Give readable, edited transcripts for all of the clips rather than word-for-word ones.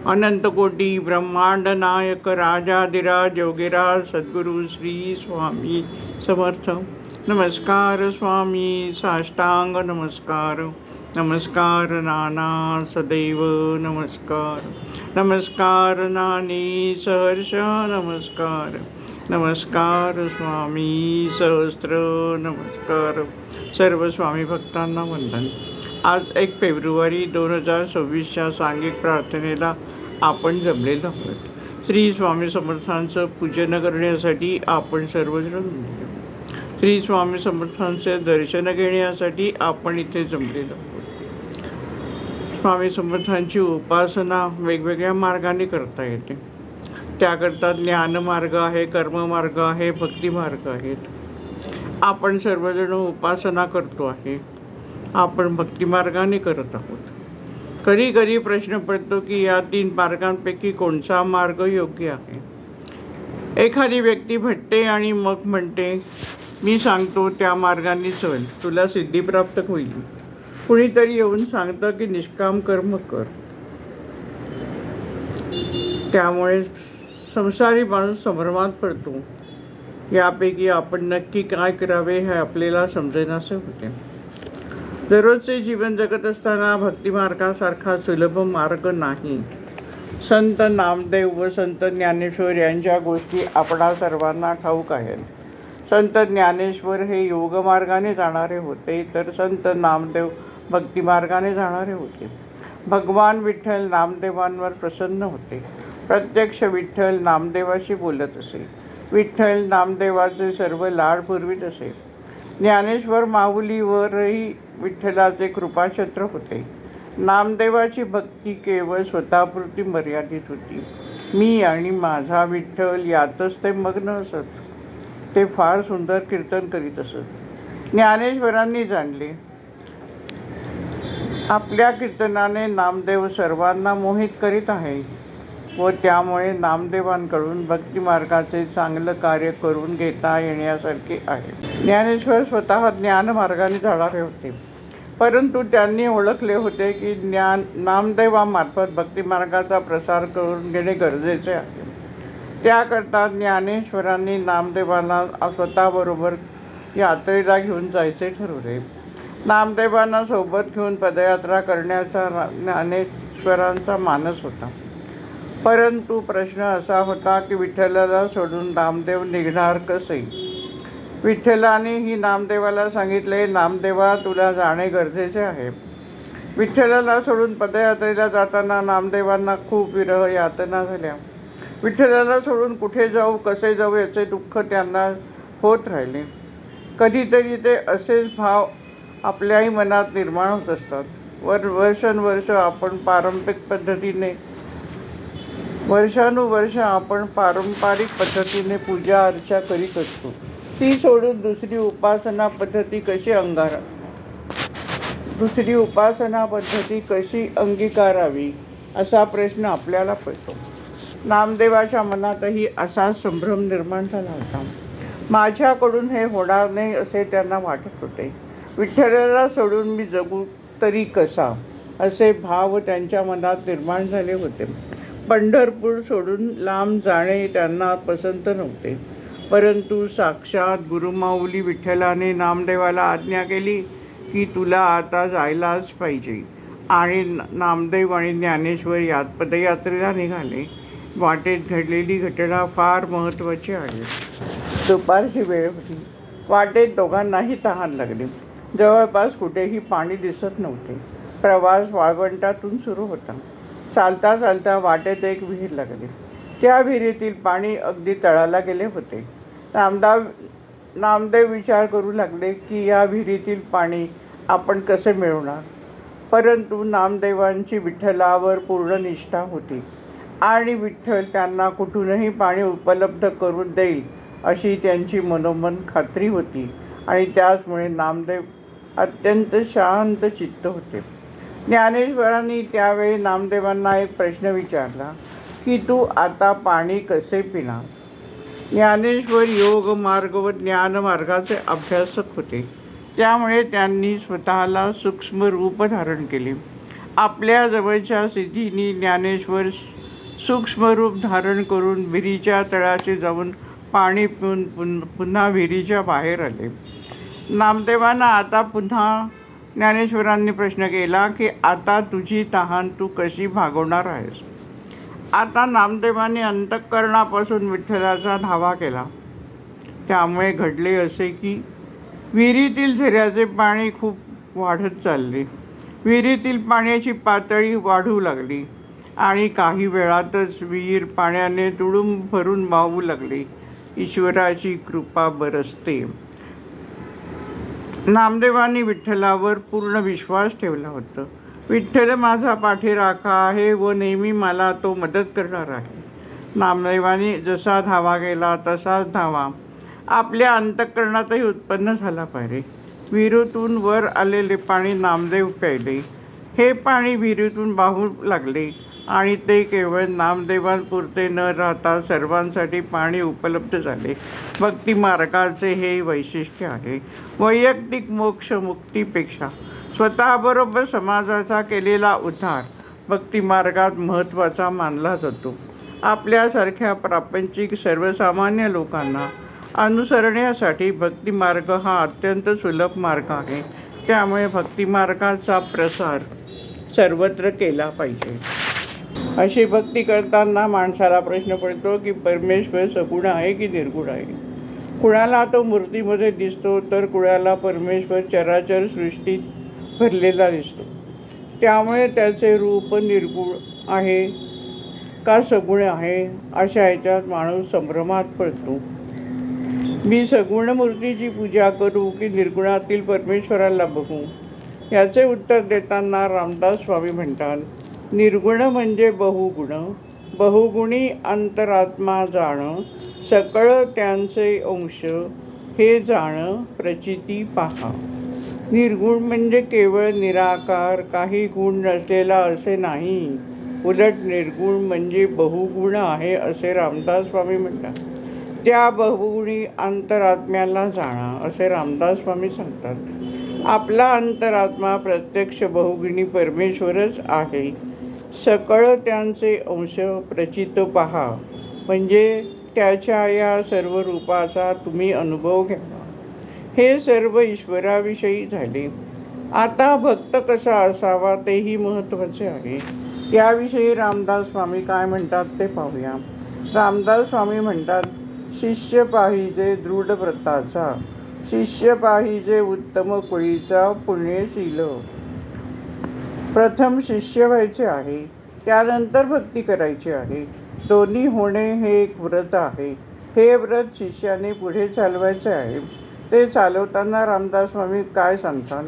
अनंतकोटी ब्रह्मांड नायक राजाधिराज योगीराज सद्गुरु श्री स्वामी समर्थ. नमस्कार स्वामी, साष्टांग नमस्कार. नमस्कार नाना सदैव नमस्कार. नमस्कार नानी सहर्ष नमस्कार. नमस्कार स्वामी सहस्त्र नमस्कार. सर्व स्वामी भक्तांना वंदन. आज 1 फेब्रुवारी 2026च्या सांघिक प्रार्थनेला आपण जमलेलो आहोत. श्री स्वामी समर्थांचं पूजन करण्यासाठी आपण सर्वजण जमलेलो. श्री स्वामी समर्थांचे दर्शन घेण्यासाठी आपण इथे जमलेलो आहोत. स्वामी समर्थांची उपासना वेगवेगळ्या मार्गाने करता येते. त्याकरता ज्ञानमार्ग आहे, कर्ममार्ग आहे, भक्तिमार्ग आहेत. आपण सर्वजण उपासना करतो आहे, आपण भक्तिमार्गाने करत आहोत. कधी कधी प्रश्न पडतो की या 3 मार्गांपैकी कोणता मार्ग योग्य आहे. एखादी व्यक्ती भेटते आणि मग म्हणते, मी सांगतो त्या मार्गाने चल, तुला सिद्धी प्राप्त होईल. कुणीतरी येऊन सांगतं की निष्काम कर्म कर. त्यामुळे संसारी माणूस संभ्रमात पडतो. यापैकी आपण नक्की काय करावे हे आपल्याला समजेनासे होते. दररोजचे जीवन जगत असताना भक्तिमार्गासारखा सुलभ मार्ग नाही. संत नामदेव व संत ज्ञानेश्वर यांच्या गोष्टी आपणा सर्वांना ठाऊक आहेत. संत ज्ञानेश्वर हे योगमार्गाने जाणारे होते, तर संत नामदेव भक्तिमार्गाने जाणारे होते. भगवान विठ्ठल नामदेवांवर प्रसन्न होते. प्रत्यक्ष विठ्ठल नामदेवाशी बोलत असे. विठ्ठल नामदेवाचे सर्व लाड पुरवीत असे. ज्ञानेश्वर माऊलीवरही विठ्ठलाचे कृपाछत्र होते. नामदेवाची भक्ती केवळ स्वतःपुरती मर्यादित होती. मी आणि माझा विठ्ठल यातच ते मग्न असत. ते फार सुंदर कीर्तन करीत असत. ज्ञानेश्वरांनी जाणले, आपल्या कीर्तनाने नामदेव सर्वांना मोहित करीत आहे व त्यामुळे नामदेवांकडून भक्तिमार्गाचे चांगलं कार्य करून घेता येण्यासारखे आहे. ज्ञानेश्वर स्वतः ज्ञानमार्गाने जाणारे होते, परंतु त्यांनी ओळखले होते की नामदेवामार्फत भक्तिमार्गाचा प्रसार करून घेणे गरजेचे आहे. त्याकरता ज्ञानेश्वरांनी नामदेवांना स्वतःबरोबर यात्रेला घेऊन जायचे ठरवले. नामदेवांना सोबत घेऊन पदयात्रा करण्याचा ज्ञानेश्वरांचा मानस होता. परंतु प्रश्न असा होता की विठ्ठलाला सोडून नामदेव निघणार कसे. विठ्ठलानेही नामदेवाला सांगितले, नामदेवा तुला जाणे गरजेचे आहे. विठ्ठलाला सोडून पदयात्रेला जाताना नामदेवांना खूप विरह यातना झाल्या. विठ्ठलाला सोडून कुठे जाऊ, कसे जाऊ याचे दुःख त्यांना होत राहिले. कधीतरी ते असेच भाव आपल्याही मनात निर्माण होत असतात. वर्षानुवर्ष आपण पारंपरिक पद्धतीने पूजा अर्चा करीत असतो. ती सोडून दुसरी उपासना पद्धती कशी अंगीकारावी असा प्रश्न आपल्याला पडतो. नामदेवाच्या मनातही असा संभ्रम निर्माण झाला होता. माझ्याकडून हे होणार नाही असे त्यांना वाटत होते. विठ्ठलाला सोडून मी जगू तरी कसा असे भाव त्यांच्या मनात निर्माण झाले होते. पंढरपूर सोडून लांब जाणे त्यांना पसंत नव्हते. परंतु साक्षात गुरुमाऊली विठ्ठलाने नामदेवाला आज्ञा केली की तुला आता जायलाच पाहिजे. आणि नामदेव आणि ज्ञानेश्वर यात पदयात्रेला निघाले. वाटेत घडलेली घटना फार महत्त्वाची आहे. दुपारची वेळ होती. वाटेत दोघांनाही तहान लागली. जवळपास कुठेही पाणी दिसत नव्हते. प्रवास वाळवंटातून सुरू होता. चालता चालता वाटेत एक विहीर लागली. त्या विहिरीतील पाणी अगदी तळाला गेले होते. नामदेव विचार करू लागले की या विहिरीतील पाणी आपण कसे मिळवणार. परंतु नामदेवांची विठ्ठलावर पूर्ण निष्ठा होती आणि विठ्ठल त्यांना कुठूनही पाणी उपलब्ध करून देईल अशी त्यांची मनोमन खात्री होती. आणि त्याचमुळे नामदेव अत्यंत शांत चित्त होते. ज्ञानेश्वरांनी त्यावेळी नामदेवांना एक प्रश्न विचारला की तू आता पाणी कसे पिणार. ज्ञानेश्वर योग मार्ग व ज्ञान मार्गाचे अभ्यासक होते. त्यामुळे त्यांनी स्वतःला सूक्ष्म रूप धारण केले आपल्या जवळच्या सिद्धींनी ज्ञानेश्वर सूक्ष्म रूप धारण करून विहिरीच्या तळाशी जाऊन पाणी पिऊन पुन्हा विहिरीच्या बाहेर आले. नामदेवांना आता पुन्हा ज्ञानेश्वरांनी प्रश्न केला की आता तुझी तहान तू कशी भागवणार आहेस. आता नामदेवांनी अंतःकरणापासून विठ्ठलाचा धावा केला. त्यामुळे घडले असे की विहिरीतील झऱ्याचे पाणी खूप वाढत चालले. विहिरीतील पाण्याची पातळी वाढू लागली आणि काही वेळातच विहीर पाण्याने तुडुंब भरून वाहू लागली. ईश्वराची कृपा बरसते. नामदेवांनी विठ्ठलावर पूर्ण विश्वास ठेवला होता. विठ्ठल माझा पाठीराखा आहे व नेहमी मला तो मदत करणार आहे. नामदेवांनी जसा धावा केला तसाच धावा आपल्या अंतःकरणातही उत्पन्न झाला पाहिजे. विहिरीतून वर आलेले पाणी नामदेव प्यायले. हे पाणी विहिरीतून वाहू लागले आणि ते केवळ नामदेवांपुरते न राहता सर्वांसाठी पाणी उपलब्ध झाले. भक्ती मार्गाचे हे वैशिष्ट्य आहे. वैयक्तिक मोक्ष मुक्तीपेक्षा स्वतःबरोबर समाजाचा केलेला उद्धार भक्ती मार्गात महत्त्वाचा मानला जातो. आपल्यासारख्या प्रापंचिक सर्वसामान्य लोकांना अनुसरण्यासाठी भक्ती मार्ग हा अत्यंत सुलभ मार्ग आहे. त्यामुळे भक्ती मार्गाचा प्रसार सर्वत्र केला पाहिजे. अशी भक्ती करताना माणसाला प्रश्न पडतो की परमेश्वर सगुण आहे की निर्गुण आहे. कुणाला तो मूर्तीमध्ये दिसतो तर कुणाला परमेश्वर चराचर सृष्टीत भरलेला दिसतो. त्यामुळे त्याचे रूप निर्गुण आहे का सगुण आहे अशा ह्याच्यात माणूस संभ्रमात पडतो. मी सगुण मूर्तीची पूजा करू की निर्गुणातील परमेश्वराला बघू. याचे उत्तर देताना रामदास स्वामी म्हणतात, निर्गुण म्हणजे बहुगुण, बहुगुणी अंतरात्मा जाण, सकळ त्यांचे अंश हे जाण प्रचिती पहा. निर्गुण म्हणजे केवळ निराकार, काही गुण नसलेला असे नाही. उलट निर्गुण म्हणजे बहुगुण आहे असे रामदास स्वामी म्हणतात. त्या बहुगुणी अंतरात्म्याला जाणा असे रामदास स्वामी सांगतात. आपला अंतरात्मा प्रत्यक्ष बहुगुणी परमेश्वरच आहे. सकळ त्यांचे अंश प्रचित पहा म्हणजे त्याच्या या सर्व रूपाचा तुम्ही अनुभव घ्यावा. हे सर्व ईश्वराविषयी झाले. आता भक्त कसा असावा तेही महत्त्वाचे आहे. याविषयी रामदास स्वामी काय म्हणतात ते पाहूया. रामदास स्वामी म्हणतात, शिष्य पाहिजे दृढ व्रताचा, शिष्य पाहिजे उत्तम कुळीचा, पुण्यशील. प्रथम शिष्य व्हायचे आहे, त्यानंतर भक्ती करायची आहे. दोन्ही होणे हे एक व्रत आहे. हे व्रत शिष्याने पुढे चालवायचे आहे. ते चालवताना रामदास स्वामी काय सांगतात,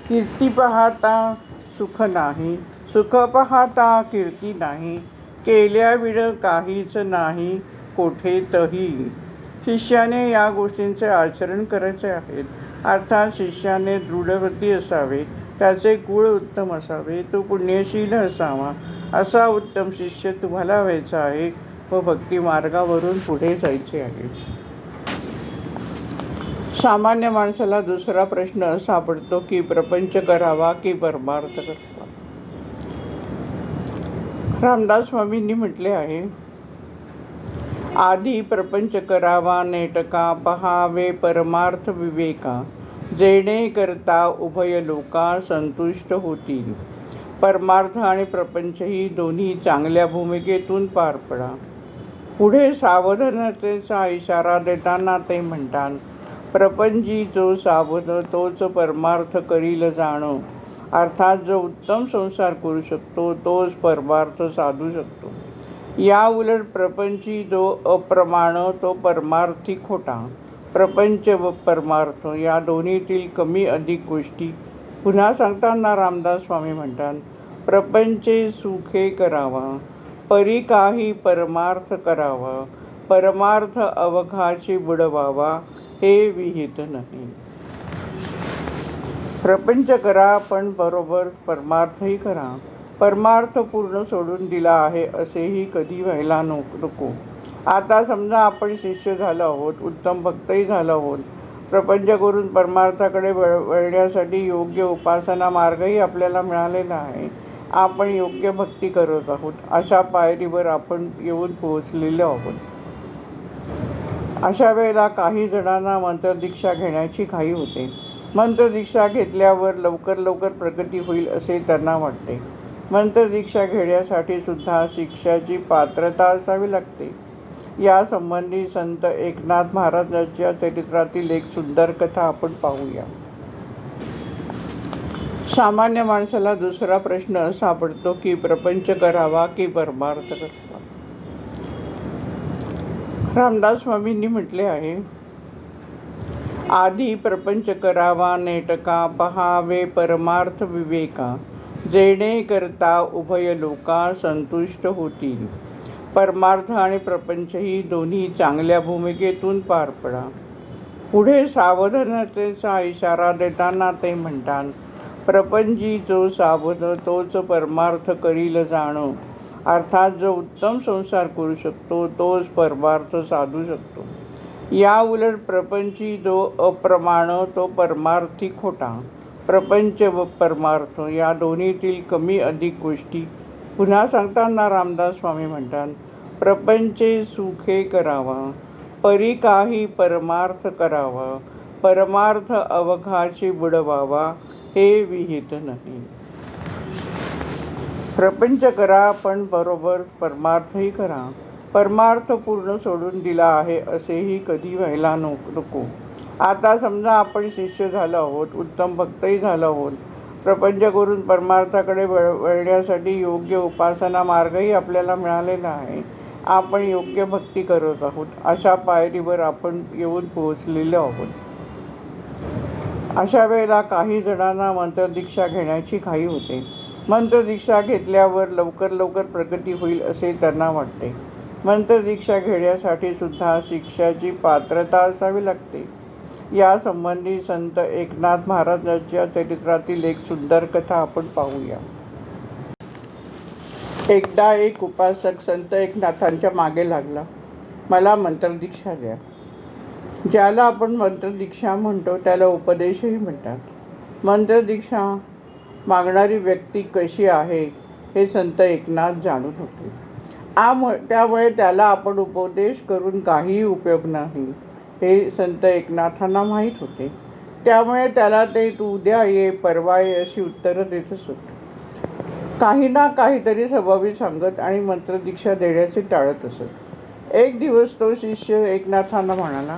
कीर्ती पाहता सुख नाही, सुख पाहता कीर्ती नाही, केल्याविण काहीच नाही कोठेतही. शिष्याने या गोष्टींचे आचरण करायचे आहेत. अर्थात शिष्याने दृढव्रती असावे, त्याचे कुळ उत्तम असावे, तो पुण्यशील असावा. असा उत्तम शिष्य तुम्हाला व्हायचा आहे व भक्ती मार्गावरून पुढे जायचे आहे. सामान्य माणसाला दुसरा प्रश्न असा पडतो की प्रपंच करावा की परमार्थ करावा. रामदास स्वामींनी म्हटले आहे, आधी प्रपंच करावा नेटका, पहावे परमार्थ विवेका, जेणे करता उभय लोका संतुष्ट होतील. परमार्थ आणि प्रपंच ही दोन्ही चांगल्या भूमिकेतून पार पडा. पुढे सावधानतेचा इशारा देताना ते म्हणतात, प्रपंची जो सावध तोच परमार्थ करील जाण. अर्थात जो उत्तम संसार करू शकतो तोच परमार्थ साधू शकतो. या उलट प्रपंची जो अप्रमाण तो परमार्थी खोटा. प्रपंच व परमार्थ या दोन्हीतील कमी अधिक गोष्टी पुन्हा सांगताना रामदास स्वामी म्हणतात, प्रपंचे सुखे करावा, परी काही परमार्थ करावा, परमार्थ अवघाची बुडवावा, हे विहित नाही. प्रपंच करा पण बरोबर परमार्थही करा. परमार्थ पूर्ण सोडून दिला आहे असेही कधी व्हायला नको. आता समजा आपण शिष्य झालो आहोत, उत्तम भक्तही झालो आहोत. प्रपंच करून परमार्थाकडे वळण्यासाठी योग्य उपासना मार्गही आपल्याला मिळालेला आहे. आपण योग्य भक्ती करत आहोत अशा पायरीवर आपण येऊन पोहोचलेलो आहोत. अशा वेळेला काही जणांना मंत्रदीक्षा घेण्याची घाई होते. मंत्रदीक्षा घेतल्यावर लवकर प्रगती होईल असे त्यांना वाटते. मंत्रदीक्षा घेण्यासाठी सुद्धा शिष्याची पात्रता असावी लागते. या संबंधी संत एकनाथ महाराजांच्या चरित्रातील एक सुंदर कथा आपण पाहूया. सामान्य माणसाला दुसरा प्रश्न सापडतो की प्रपंच करावा की परमार्थ करावा. रामदास स्वामींनी म्हटले आहे, आधी प्रपंच करावा नेटका, पहावे परमार्थ विवेका, जेणे करता उभय लोका संतुष्ट होतील. परमार्थ आणि प्रपंच ही दोन्ही चांगल्या भूमिकेतून पार पडा. पुढे सावधानतेचा इशारा देताना ते म्हणतात, प्रपंची जो सावध तोच परमार्थ करील जाण. अर्थात जो उत्तम संसार करू शकतो तोच परमार्थ साधू शकतो. या उलट प्रपंची जो अप्रमाण तो परमार्थी खोटा. प्रपंच व परमार्थ या दोन्हीतील कमी अधिक गोष्टी पुन्हा सांगताना रामदास स्वामी म्हणतात, प्रपंचे सुखे करावा, परी काही परमार्थ करावा, परमार्थ अवघाची बुडवावा, हे विहित नाही. प्रपंच करा पण बरोबर परमार्थही करा. परमार्थ पूर्ण सोडून दिला आहे असेही कधी व्हायला नको. आता समजा आपण शिष्य झालो आहोत, उत्तम भक्तही झालो आहोत. प्रपंच करून परमार्थाकडे वळण्यासाठी योग्य उपासना मार्गही आपल्याला मिळालेला आहे. आपण योग्य भक्ती करत आहोत अशा पायरीवर आपण येऊन पोहोचलेलो आहोत. अशा वेळेला काही जणांना मंत्रदीक्षा घेण्याची घाई होते. मंत्रदीक्षा घेतल्यावर लवकर प्रगती होईल असे त्यांना वाटते. मंत्रदीक्षा घेण्यासाठी सुद्धा शिष्याची पात्रता असावी लागते. या संबंधी संत एकनाथ महाराजांच्या चरित्रातील एक सुंदर कथा आपण पाहूया. एकदा एक उपासक संत एकनाथांच्या मागे लागला, मला मंत्रदीक्षा द्या. ज्याला आपण मंत्रदीक्षा म्हणतो त्याला उपदेशही म्हणतात. मंत्रदीक्षा मागणारी व्यक्ती कशी आहे हे संत एकनाथ जाणून होते. त्यामुळे त्याला आपण उपदेश करून काहीही उपयोग नाही हे संत एकनाथांना माहीत होते. त्यामुळे त्याला ते तू उद्या ये, परवा ये अशी उत्तरं देत असत. काही ना काहीतरी स्वभावी सांगत आणि मंत्रदीक्षा देण्याचे टाळत असत. एक दिवस तो शिष्य एकनाथांना म्हणाला,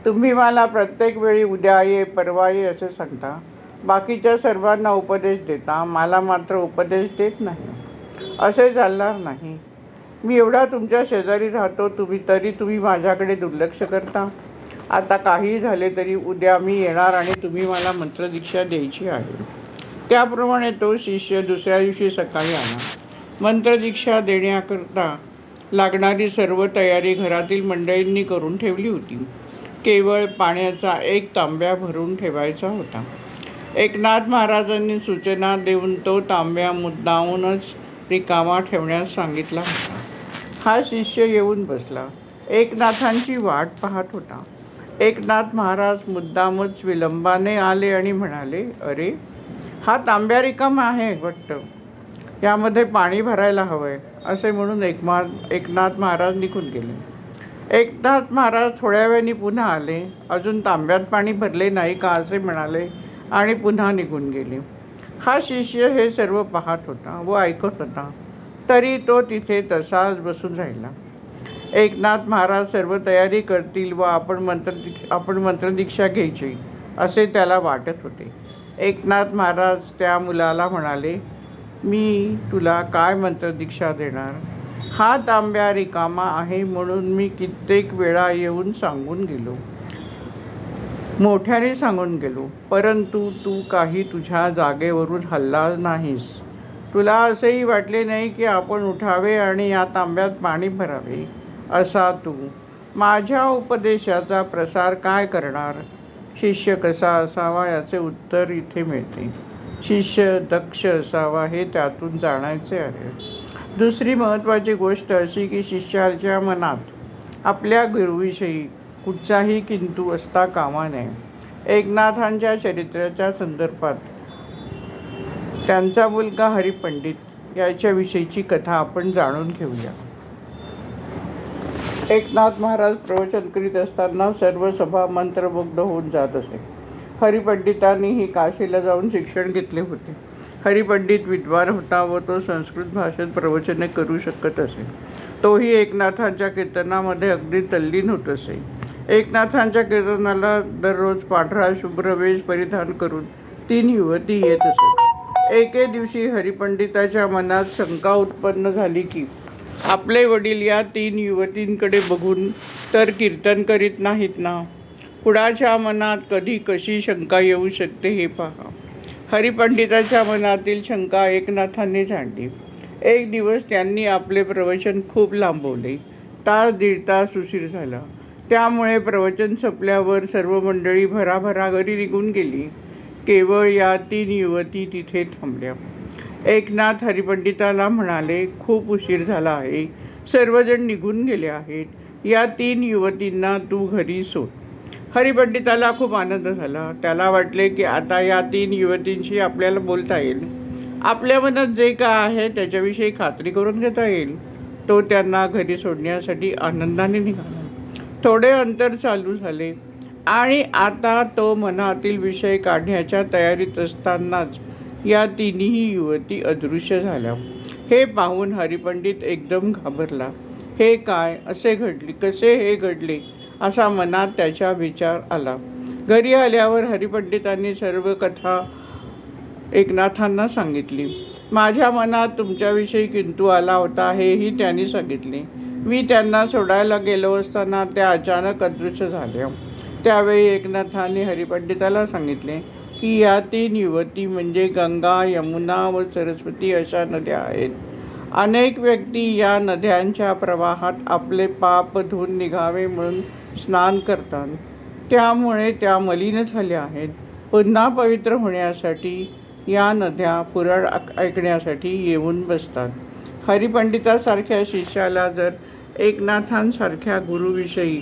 तुम्ही मला प्रत्येक वेळी उद्या ये, परवा ये असे सांगता. बाकीच्या सर्वांना उपदेश देता, मला मात्र उपदेश देत नाही. असे चालणार नाही. मी एवढा तुमच्या शेजारी राहतो, तरी तुम्ही माझ्याकडे दुर्लक्ष करता. आता काही झाले तरी उद्या मी येणार आणि तुम्ही मला मंत्रदीक्षा द्यायची आहे. त्याप्रमाणे तो शिष्य दुसऱ्या दिवशी सकाळी आला. मंत्रदीक्षा देण्याकरता लागणारी सर्व तयारी घरातील मंडळींनी करून ठेवली होती. केवळ पाण्याचा एक तांब्या भरून ठेवायचा होता. एकनाथ महाराजांनी सूचना देऊन तो तांब्या मुद्दामूनच रिकामा ठेवण्यास सांगितला होता. हा शिष्य येऊन बसला. एकनाथांची वाट पाहत होता. एकनाथ महाराज मुद्दामच विलंबाने आले आणि म्हणाले, अरे, हा तांब्या रिकामा आहे वाटतं, यामध्ये पाणी भरायला हवंय. असे म्हणून एकनाथ महाराज निघून गेले. एकनाथ महाराज थोड्या वेळाने पुन्हा आले. अजून तांब्यात पाणी भरले नाही का असे म्हणाले आणि पुन्हा निघून गेले. हा शिष्य हे सर्व पाहत होता व ऐकत होता. तरी तो तिथे तसाच बसून राहिला. एकनाथ महाराज सर्व तयारी करतील व आपण मंत्रदीक्षा घ्यायची असे त्याला वाटत होते. एकनाथ महाराज त्या मुलाला म्हणाले, मी तुला काय मंत्रदीक्षा देणार? हा तांब्या रिकामा आहे म्हणून मी कित्येक वेळा येऊन मोठ्याने सांगून गेलो, परंतु तू काही तुझ्या जागेवरून हलला नाहीस. तुला असेही वाटले नाही की आपण उठावे आणि या तांब्यात पाणी भरावे. असा तू माझ्या उपदेशाचा प्रसार काय करणार? शिष्य कसा असावा याचे उत्तर इथे मिळते. शिष्य दक्ष असावा हे त्यातून जाणायचे आहे. दुसरी महत्त्वाची गोष्ट अशी की शिष्याच्या मनात आपल्या गुरुविषयी कुठचाही किंतु असता कामा नये. एकनाथांच्या चरित्राच्या संदर्भात त्यांचा मुलगा हरिपंडित याच्याविषयीची कथा आपण जाणून घेऊया. एकनाथ महाराज प्रवचन करीत असताना सर्व सभा मंत्रमुग्ध होऊन जात असे. हरिपंडितांनीही काशीला जाऊन शिक्षण घेतले होते. हरिपंडित विद्वान होता व तो संस्कृत भाषेत प्रवचने करू शकत असे. तोही एकनाथांच्या कीर्तनामध्ये अगदी तल्लीन होत असे. एकनाथांच्या कीर्तनाला दररोज पांढरा शुभ्र वेश परिधान करून 3 युवती येत असत. एके दिवशी हरिपंडिताच्या मनात शंका उत्पन्न झाली की आपले वडील या 3 युवतींकडे बघून तर कीर्तन करीत नाहीत ना. कुणाच्या मनात कधी कशी शंका येऊ शकते हे पहा. हरिपंडिताच्या मनातील शंका एकनाथांनी जाणली. एक दिवस त्यांनी आपले प्रवचन खूप लांबवले. तास 1.5 तास उशीर झाला. त्यामुळे प्रवचन संपल्यावर सर्व मंडळी भराभरा घरी निघून गेली. केवळ या 3 युवती तिथे थांबल्या. एकनाथ हरिपंडिताला म्हणाले, खूप उशीर झाला आहे. सर्वजण निघून गेले आहेत. या 3 युवतींना तू घरी सोड. हरिपंडिताला खूप आनंद झाला. त्याला वाटले की आता या 3 युवतींशी आपल्याला बोलता येईल. आपल्या मनात जे काय आहे त्याच्याविषयी खात्री करून घेता येईल. तो त्यांना घरी सोडण्यासाठी आनंदाने निघाला. थोडे अंतर चालू झाले आणि आता तो मनातील विषय काढण्याच्या तयारीत असतानाच या 3ही युवती अदृश्य झाल्या. हे पाहून हरिपंडित एकदम घाबरला. हे काय असे घडले, कसे हे घडले असा मनात त्याच्या विचार आला. घरी आल्यावर हरिपंडितांनी सर्व कथा एकनाथांना सांगितली. माझ्या मनात तुमच्याविषयी किंतु आला होता हेही त्यांनी सांगितले. मी त्यांना सोडायला गेलो असताना त्या अचानक अदृश्य झाल्या. त्यावेळी एकनाथांनी हरिपंडिताला सांगितले की या 3 युवती म्हणजे गंगा, यमुना व सरस्वती अशा नद्या आहेत. अनेक व्यक्ती या नद्यांच्या प्रवाहात आपले पाप धुवून निघावे म्हणून स्नान करतात. त्यामुळे त्या मलिन झाल्या आहेत. पुन्हा पवित्र होण्यासाठी या नद्या पुराण ऐकण्यासाठी येऊन बसतात. हरिपंडितासारख्या शिष्याला जर एकनाथांसारख्या गुरुविषयी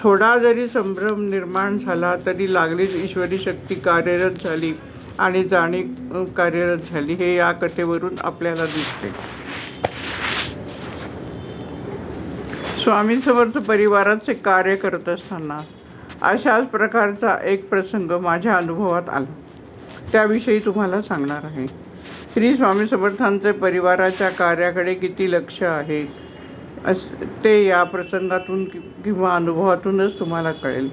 थोडा जरी संभ्रम निर्माण झाला तरी लागलीच ईश्वरी शक्ती कार्यरत झाली आणि जाणीव कार्यरत झाली हे या कथेवरून आपल्याला दिसते. स्वामी समर्थ परिवाराचे कार्य करत असताना अशाच प्रकारचा एक प्रसंग माझ्या अनुभवात आला. त्याविषयी तुम्हाला सांगणार आहे. श्री स्वामी समर्थांचे परिवाराच्या कार्याकडे किती लक्ष आहे ते या प्रसंगातून किंवा अनुभवातूनच तुम्हाला कळेल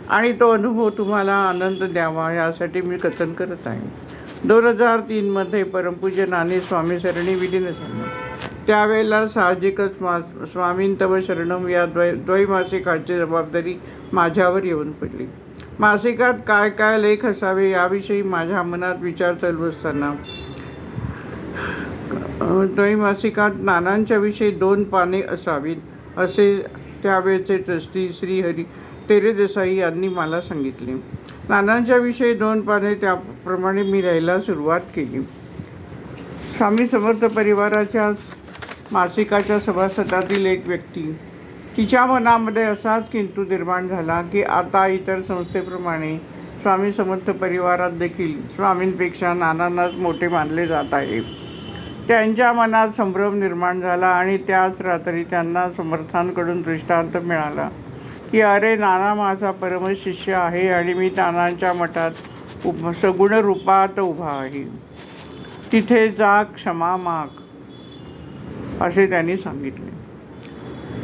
आणि तो अनुभव तुम्हाला आनंद द्यावा यासाठी मी कथन करत आहे. 2003 मध्ये परमपूज्य नानी स्वामी सरणी विलीन झाले. त्यावेळेला साहजिकच स्वामीं तव शरणम या द्वैमासिकाची जबाबदारी माझ्यावर येऊन पडली. मासिकात काय काय लेख असावे याविषयी माझ्या मनात विचार चालू असताना द्वैमासिकात नानांच्या विषयी 2 पाने असावीत असे त्यावेळचे ट्रस्टी श्री हरी तेरे देसाई यांनी मला सांगितले. नानांच्या विषयी 2 पाने त्याप्रमाणे मी लिहायला सुरुवात केली. स्वामी समर्थ परिवाराच्या मासिकाच्या सभासदातील एक व्यक्ती तिच्या मनामध्ये असाच किंतु निर्माण झाला की आता इतर संस्थेप्रमाणे स्वामी समर्थ परिवारात देखील स्वामींपेक्षा नानांनाच मोठे मानले जात आहे. त्यांच्या मनात संभ्रम निर्माण झाला आणि त्याच रात्री त्यांना समर्थांकडून दृष्टांत मिळाला की अरे नाना माझा परमशिष्य आहे आणि मी नानांच्या मठात सगुण रूपात उभा आहे. तिथे जा क्षमा माग असे त्यांनी सांगितले.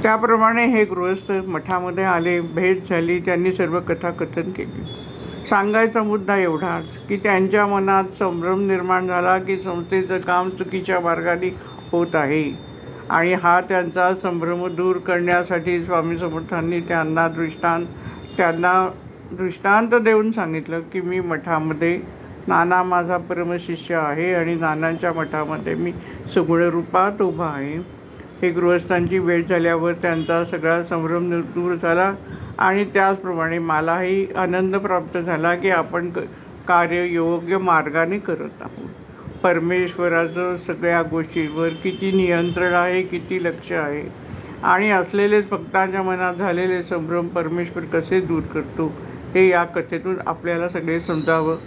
त्याप्रमाणे हे गृहस्थ मठामध्ये आले. भेट झाली. त्यांनी सर्व कथा कथन केली. सांगायचा मुद्दा एवढाच की त्यांच्या मनात संभ्रम निर्माण झाला की संस्थेचं काम चुकीच्या मार्गाने होत आहे आणि हा त्यांचा संभ्रम दूर करण्यासाठी स्वामी समर्थांनी त्यांना दृष्टांत देऊन सांगितलं की मी मठामध्ये नाना माझा परमशिष्य आहे आणि नानांच्या मठामध्ये मी सगुण रूपात उभा आहे. हे गृहस्थांची भेट झाल्यावर त्यांचा सगळा संभ्रम दूर झाला आणि त्याचप्रमाणे मलाही आनंद प्राप्त झाला की आपण कार्य योग्य मार्गाने करत आहोत. परमेश्वराचं सगळ्या गोष्टींवर किती नियंत्रण आहे, किती लक्ष आहे आणि असलेले भक्तांच्या मनात झालेले संभ्रम परमेश्वर कसे दूर करतो हे या कथेतून आपल्याला सगळे समजावं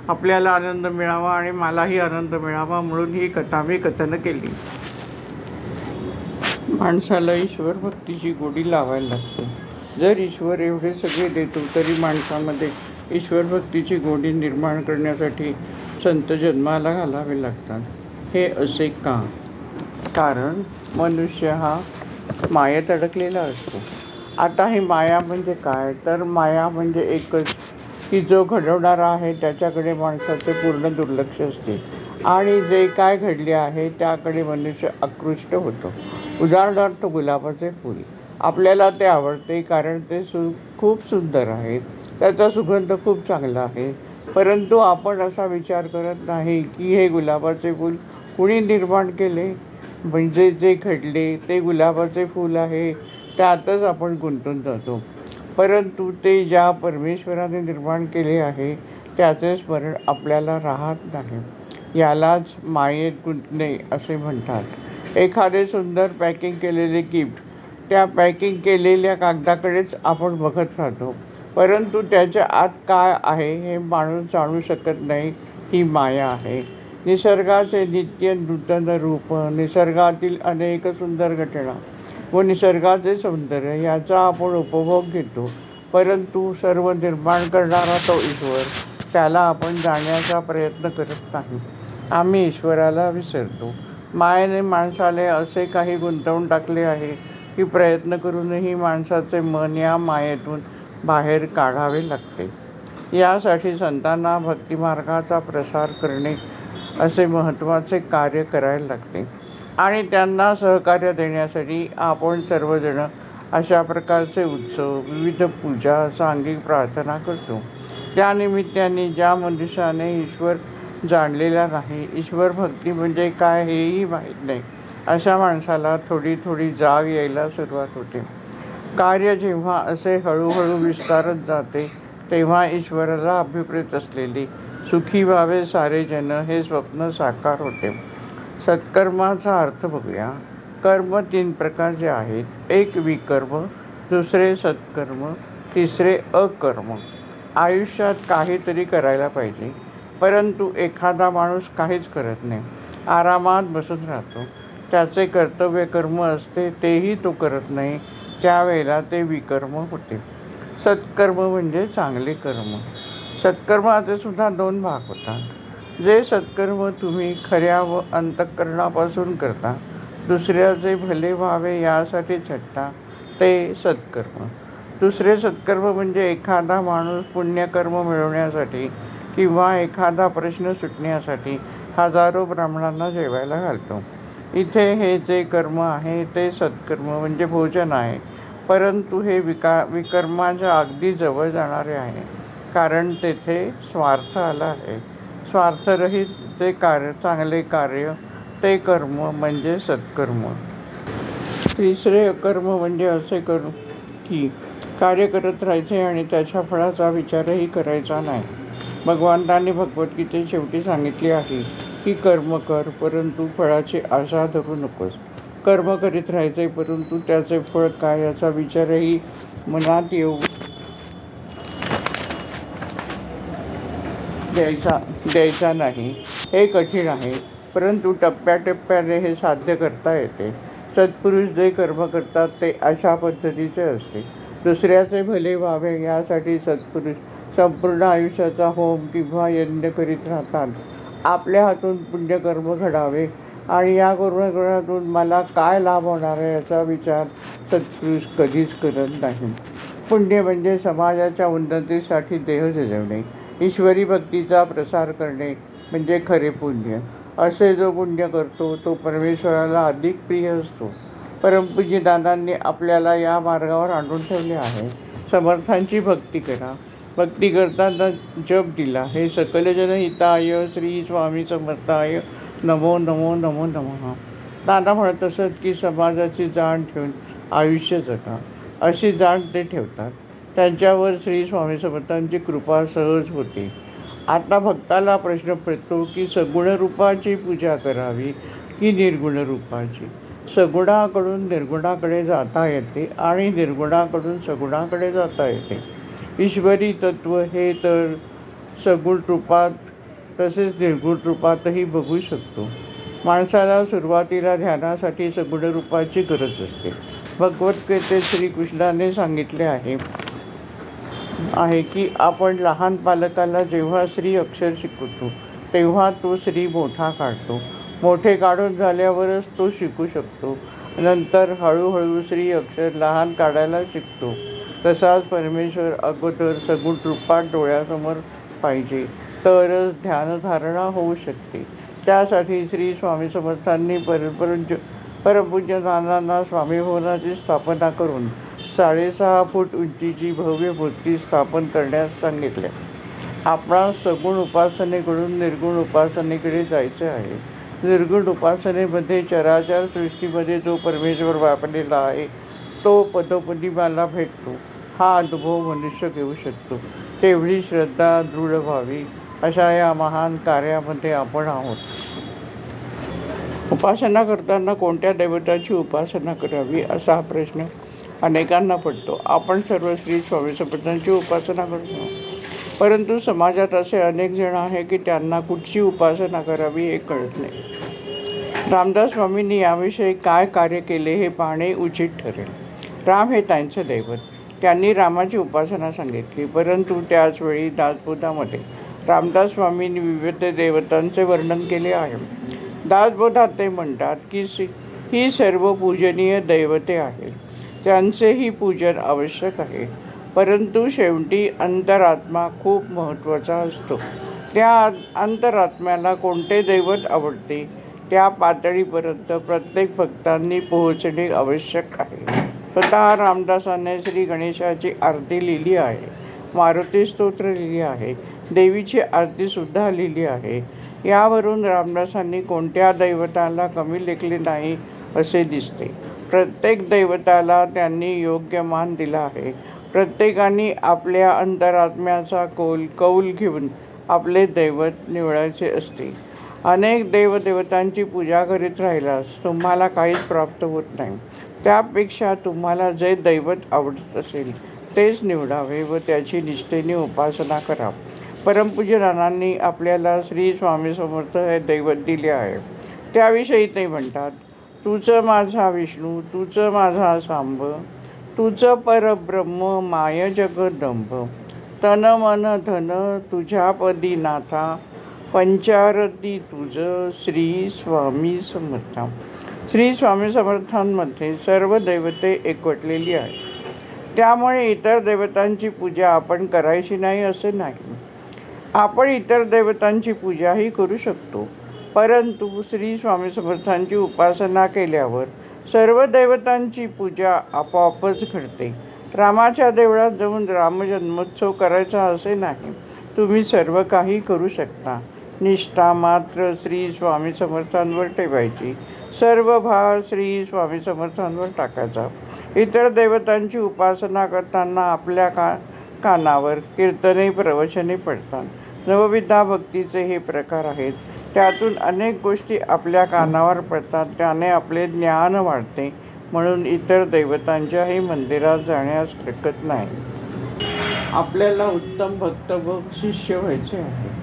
आपल्याला आनंद मिळावा आणि मलाही आनंद मिळावा म्हणून ही कथा मी कथन केली. माणसाला ईश्वर भक्तीची गोडी लावायला लागते. जर ईश्वर एवढे सगळे देतो तरी माणसामध्ये ईश्वर भक्तीची गोडी निर्माण करण्यासाठी संत जन्माला घालावे लागतात. हे असे का? कारण मनुष्य हा मायेत अडकलेला असतो. आता ही माया म्हणजे काय? तर माया म्हणजे एकच की जो घडवणारा आहे त्याच्याकडे माणसाचे पूर्ण दुर्लक्ष असते आणि जे काय घडले आहे त्याकडे मनुष्य आकृष्ट होतो. उदाहरणार्थ गुलाबाचे फूल. आपल्याला ते आवडते कारण ते खूप सुंदर आहे, त्याचा सुगंध खूप चांगला आहे. परंतु आपण असा विचार करत नाही की हे गुलाबाचे फूल कुणी निर्माण केले, म्हणजे जे घडले ते गुलाबाचे फूल आहे त्यातच आपण गुंतून जातो. परंतु ते ज्या परमेश्वराने निर्माण केले आहे त्याचे स्मरण आपल्याला राहत नाही. यालाच मायेत गुंतणे असे म्हणतात. एखादे सुंदर पॅकिंग केलेले गिफ्ट, त्या पॅकिंग केलेल्या कागदाकडेच आपण बघत राहतो, परंतु त्याच्या आत काय आहे हे माणूस जाणू शकत नाही. ही माया आहे. निसर्गाचे नित्य नूतन रूप, निसर्गातील अनेक सुंदर घटना व निसर्गाचे सौंदर्य याचा आपण उपभोग घेतो, परंतु सर्व निर्माण करणारा तो ईश्वर, त्याला आपण जाण्याचा प्रयत्न करत नाही. आम्ही ईश्वराला विसरतो. मायेने माणसाला असे काही गुंतवून टाकले आहे की प्रयत्न करूनही माणसाचे मन या मायेतून बाहेर काढावे लागते. यासाठी संतांना भक्तिमार्गाचा प्रसार करणे असे महत्त्वाचे कार्य करायला लागते आणि त्यांना सहकार्य देण्यासाठी आपण सर्वजण अशा प्रकारचे उत्सव, विविध पूजा, सांघिक प्रार्थना करतो. त्या निमित्ताने ज्या मनुष्याने ईश्वर जाणलेला नाही, ईश्वर भक्ती म्हणजे काय हेही माहीत नाही, अशा माणसाला थोडी थोडी जाग यायला सुरुवात होते. कार्य जेव्हा असे हळूहळू विस्तारत जाते तेव्हा ईश्वराला अभिप्रेत असलेले सुखी व्हावे सारे जन हे स्वप्न साकार होते. सत्कर्माचा अर्थ बघूया. कर्म 3 प्रकारचे आहेत. एक विकर्म, दुसरे सत्कर्म, तिसरे अकर्म. आयुष्यात काहीतरी करायला पाहिजे, परंतु एखादा माणूस काहीच करत नाही, आरामात बसून राहतो. त्याचे कर्तव्य कर्म असते तेही तो करत नाही, त्यावेळेला ते विकर्म होते. सत्कर्म म्हणजे चांगले कर्म. सत्कर्माचे सुद्धा 2 भाग होतात. जे सत्कर्म तुम्ही खऱ्या व अंतःकरणापासून करता, दुसऱ्याचे भले व्हावे यासाठी झटता, ते सत्कर्म. दुसरे सत्कर्म म्हणजे एखादा माणूस पुण्यकर्म मिळवण्यासाठी किंवा एखादा प्रश्न सुटण्यासाठी हजारो ब्राह्मणांना जेवायला घालतो. इथे हे जे कर्म आहे ते सत्कर्म म्हणजे भोजन आहे, परंतु हे विकर्माच्या अगदी जवळ जाणारे आहे, कारण तेथे स्वार्थ आला आहे. स्वार्थरहित जे कार्य, चांगले कार्य, ते कर्म म्हणजे सत्कर्म. तिसरे अकर्म म्हणजे असे कर्म की कार्य करत राहायचे आणि त्याच्या फळाचा विचारही करायचा नाही. भगवंतांनी भगवद्गीतेत शेवटी सांगितले आहे की कर्म कर, परंतु फळाची आशा धरू नकोस. कर्म करीत राहायचे, परंतु त्याचे फळ काय याचा विचारही मनात येऊ द्यायचा नाही. हे कठीण आहे, परंतु टप्प्याटप्प्याने हे साध्य करता येते. सत्पुरुष जे कर्म करतात ते अशा पद्धतीचे असते. दुसऱ्याचे भले व्हावे यासाठी सत्पुरुष संपूर्ण आयुष्याचा होम किंवा यज्ञ करीत राहतात. आपल्या हातून पुण्यकर्म घडावे आणि या कर्मातून मला काय लाभ होणार आहे याचा विचार सत्पुरुष कधीच करत नाही. पुण्य म्हणजे समाजाच्या उन्नतीसाठी देह झिजवणे, ईश्वरी भक्तीचा प्रसार करणे म्हणजे खरे पुण्य. असे जो पुण्य करतो तो परमेश्वराला अधिक प्रिय असतो. परमपूज्य दादांनी आपल्याला या मार्गावर आणून ठेवले आहे. समर्थांची भक्ती करा. भक्ती करताना जप दिला, हे सकलजन हिताय श्री स्वामी समर्थाय नमो नमो नमो नमः. दादा म्हणत असत की समाजाची जाण ठेवून आयुष्य जगा, अशी जाण ते ठेवतात. त्यांच्यावर श्री स्वामी समर्थांची कृपा सहज होते. आता भक्ताला प्रश्न पडतो की सगुण रूपाची पूजा करावी की निर्गुण रूपाची. सगुणाकडून निर्गुणाकडे जाता येते आणि निर्गुणाकडून सगुणाकडे जाता येते. ईश्वरी तत्व हे तर सगुण रूपात तसेच निर्गुण रूपातही बघू शकतो. माणसाला सुरुवातीला ध्यानासाठी सगुण रूपाची गरज असते. भगवद्गीतेत श्रीकृष्णाने सांगितले आहे की आपण लहान बालकाला जेव्हा श्री अक्षर शिकवतो तेव्हा तो श्री मोठा काढतो. मोठे काढून झाल्यावरच तो शिकू शकतो. नंतर हळूहळू श्री अक्षर लहान काढायला शिकतो. तसाच परमेश्वर अगोदर सगुण रूपात डोळ्यासमोर पाहिजे, तरच ध्यानधारणा होऊ शकते. त्यासाठी श्री स्वामी समर्थांनी परमपूज्य नानांना स्वामी भवनाची स्थापना करून 6.5 फूट उंचीची भव्य मूर्ती स्थापन करण्यास सांगितले. आपणास सगुण उपासनेकडून निर्गुण उपासनेकडे जायचे आहे. निर्गुण उपासनेमध्ये चराचर सृष्टीमध्ये जो परमेश्वर व्यापलेला आहे तो पदोपदी मला भेटतो, हा अनुभव मनुष्य घेऊ शकतो. तेवढी श्रद्धा दृढ व्हावी अशा या महान कार्यामध्ये आपण आहोत. उपासना करताना कोणत्या दैवताची उपासना करावी असा हा प्रश्न अनेकांना पडतो. आपण सर्व श्री स्वामी समर्थांची उपासना करतो, परंतु समाजात असे अनेक जण आहे की त्यांना कुठची उपासना करावी हे कळत नाही. रामदास स्वामींनी याविषयी काय कार्य केले हे पाहणे उचित ठरेल. राम हे त्यांचे दैवत. त्यांनी रामाची उपासना सांगितली, परंतु त्याचवेळी दासबोधामध्ये रामदास स्वामींनी विविध देवतांचे वर्णन केले आहे. दासबोधात ते म्हणतात की ही सर्व पूजनीय दैवते आहेत, त्यांचेही पूजन आवश्यक आहे, परंतु शेवटी अंतरात्मा खूप महत्त्वाचा असतो. त्या अंतरात्म्याला कोणते दैवत आवडते त्या पातळीपर्यंत प्रत्येक भक्तांनी पोहोचणे आवश्यक आहे. स्वतः रामदासाने श्री गणेशाची आरती लिहिली आहे, मारुती स्तोत्र लिहिली आहे, देवीची आरती सुद्धा लिहिली आहे. यावरून रामदासांनी कोणत्या दैवताला कमी लेखले नाही असे दिसते. प्रत्येक दैवताला त्यांनी योग्य मान दिला आहे. प्रत्येकाने आपल्या अंतरात्म्याचा कौल घेऊन आपले दैवत निवडायचे असते. अनेक देवदेवतांची पूजा करीत राहिल्यास तुम्हाला काहीच प्राप्त होत नाही. त्यापेक्षा तुम्हाला जे दैवत आवडत असेल तेच निवडावे व त्याची निष्ठेने उपासना करा. परमपूज्य नानांनी आपल्याला श्री स्वामी समर्थ हे दैवत दिले आहे. त्याविषयी ते म्हणतात, तुझं माझा विष्णू, तुझं माझा सांब, तुझं परब्रह्म माय जगदंब, तन मन धन तुझ्यापदी नाथा, पंचारती तुझ श्री स्वामी समर्थ. श्री स्वामी समर्थांमध्ये सर्व दैवते एकवटलेली आहेत. त्यामुळे इतर देवतांची पूजा आपण करायची नाही असे नाही. आपण इतर देवतांची पूजाही करू शकतो, परंतु श्री स्वामी समर्थांची उपासना केल्यावर सर्व देवतांची पूजा आपोआपच घडते. रामाच्या देवळात जाऊन रामजन्मोत्सव करायचा असे नाही. तुम्ही सर्व काही करू शकता. निष्ठा मात्र श्री स्वामी समर्थांवर ठेवायची. सर्व भार श्री स्वामी समर्थांवर टाकायचा. इतर देवतांची उपासना करताना आपल्या कानावर कीर्तने प्रवचने पडतात. नवविधा भक्तीचे हे प्रकार आहेत. त्यातून अनेक गोष्टी आपल्या कानावर पडतात. त्याने आपले ज्ञान वाढते. म्हणून इतर देवतांच्याही मंदिरात जाण्यास हरकत नाही. आपल्याला उत्तम भक्त व शिष्य व्हायचे आहे.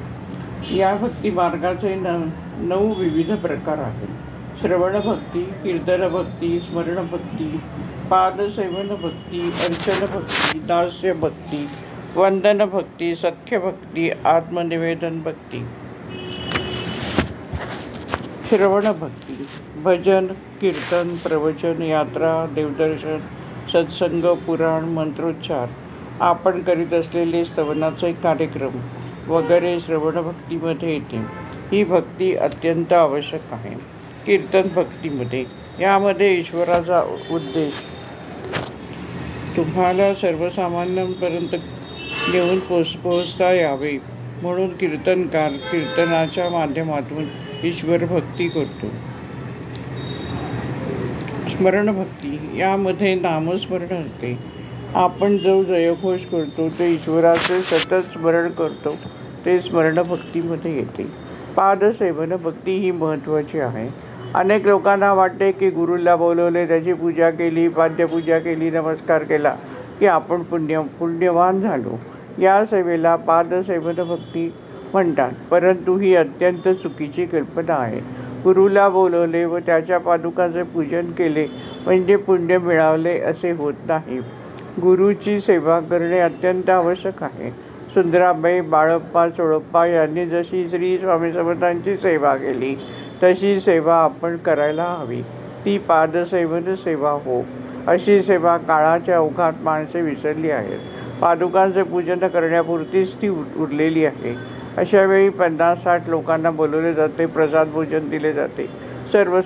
या भक्ती मार्गाचे 9 विविध प्रकार आहेत. श्रवण भक्ती, कीर्तन भक्ती, स्मरण भक्ती, पादसेवन भक्ती, अर्चन भक्ती, दास्य भक्ती, वंदन भक्ती, सख्य भक्ती, आत्मनिवेदन भक्ती. श्रवण भक्ती, भजन, कीर्तन, प्रवचन, यात्रा, देवदर्शन, सत्संग, पुराण, मंत्रोच्चार, आपण करीत असलेले स्तवनाचे कार्यक्रम वगैरे श्रवण भक्तीमध्ये येते. ही भक्ती अत्यंत आवश्यक आहे. कीर्तन भक्तीमध्ये यामध्ये ईश्वराचा उद्देश तुम्हाला सर्वसामान्यांपर्यंत घेऊन पोहोचता यावे म्हणून कीर्तनकार कीर्तनाच्या माध्यमातून ईश्वर भक्ती करतो. स्मरण भक्ती यामध्ये नामस्मरण होते. आपण जो जयघोष करतो ते ईश्वराचे सतत स्मरण करतो ते स्मरण भक्तीमध्ये येते. पादसेवन भक्ती ही महत्त्वाची आहे. अनेक लोकांना वाटते की गुरुला बोलवले, त्याची पूजा केली, पाद्यपूजा केली, नमस्कार केला की आपण पुण्यवान झालो. या सेवेला पादसेवन भक्ती म्हणतात, परंतु ही अत्यंत चुकीची कल्पना आहे. गुरुला बोलवले व त्याच्या पादुकांचे पूजन केले म्हणजे पुण्य मिळाले असे होत नाही. गुरुची सेवा करणे अत्यंत आवश्यक आहे. सुंदराबाई, बाळप्पा, चोळप्पा यांनी जशी श्री स्वामी समर्थांची सेवा केली तशी सेवा आपण करायला हवी. ती पादसेवन सेवा हो. अशी सेवा काळाच्या ओघात माणसे विसरली आहेत. पादुकांचे पूजन करण्यापुरतीच ती उरलेली आहे. अशा वेळी 50-60 लोकांना बोलवले जाते, प्रसाद भोजन दिले जाते, सर्व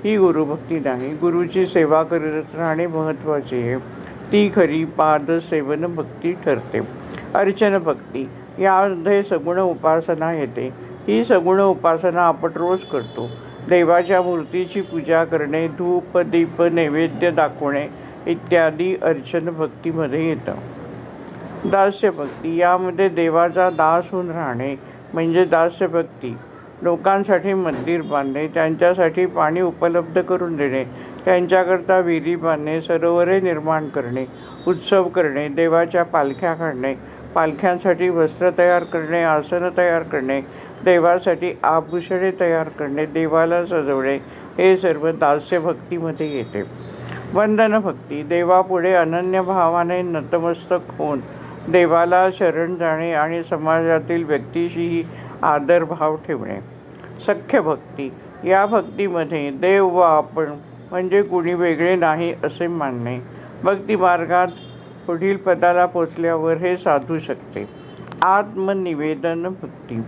ही गुरुभक्ती नाही. गुरुची सेवा करत राहणे महत्त्वाचे आहे. ती खरी पादसेवन भक्ती ठरते. अर्चन भक्ती यामध्ये सगुण उपासना येते. ही सगुण उपासना आपण रोज करतो. देवाच्या मूर्तीची पूजा करणे, धूप दीप नैवेद्य दाखवणे इत्यादी अर्चन भक्तीमध्ये येतं. दास्य भक्ती यामध्ये देवाचा दास होऊन राहणे म्हणजे दास्य भक्ती. लोकांसाठी मंदिर बांधणे, त्यांच्यासाठी पाणी उपलब्ध करून देणे, त्यांच्याकरता विहिरी बांधणे, सरोवरे निर्माण करणे, उत्सव करणे, देवाच्या पालख्या काढणे, पालख्यांसाठी वस्त्र तयार करणे, आसनं तयार करणे, देवासाठी आभूषणे तयार करणे, देवाला सजवणे हे सर्व दास्य भक्तीमध्ये येते. वंदन भक्ती देवापुढे अनन्य भावाने नतमस्तक होऊन देवाला शरण जाणे आणि समाजातील व्यक्तीशीही आदरभाव ठेवणे. सख्य भक्ती या भक्तीमध्ये देव व आपण म्हणजे कुणी वेगळे नाही असे मानणे. भक्ती मार्गात पुढील पदाला पोचल्यावर हे साधू शकते. आत्मनिवेदन भक्ती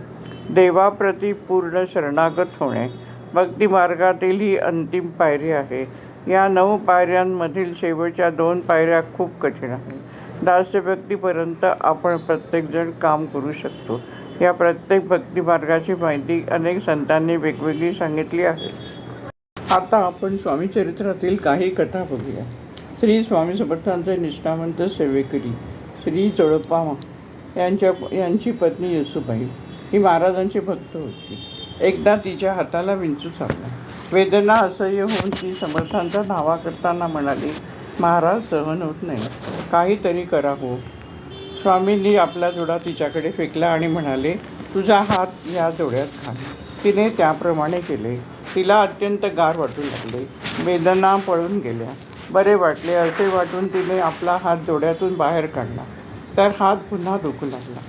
देवाप्रती पूर्ण शरणागत होणे भक्ती मार्गातील ही अंतिम पायरी आहे. या 9 पायऱ्यांमधील शेवटच्या 2 पायऱ्या खूप कठीण आहेत. दास्यभक्तीपर्यंत आपण प्रत्येकजण काम करू शकतो. या प्रत्येक भक्ती मार्गाची माहिती अनेक संतांनी वेगवेगळी सांगितली आहे. आता आपण स्वामी चरित्रातील काही कथा बघूया. श्री स्वामी समर्थांचे निष्ठावंत सेवेकरी श्री चोळप्पा यांची पत्नी येसूबाई ही महाराजांची भक्त होती. एकदा तिच्या हाताला विंचू चावला. वेदना असह्य होऊन ती समर्थांचा धावा करताना म्हणाली, महाराज सहन होत नाही, काहीतरी करा हो. स्वामींनी आपला जोडा तिच्याकडे फेकला आणि म्हणाले, तुझा हात या जोड्यात घाल. तिने त्याप्रमाणे केले. तिला अत्यंत गार वाटू लागले. वेदना पळून गेल्या. बरे वाटले असे वाटून तिने आपला हात जोड्यातून बाहेर काढला तर हात पुन्हा दुखू लागला.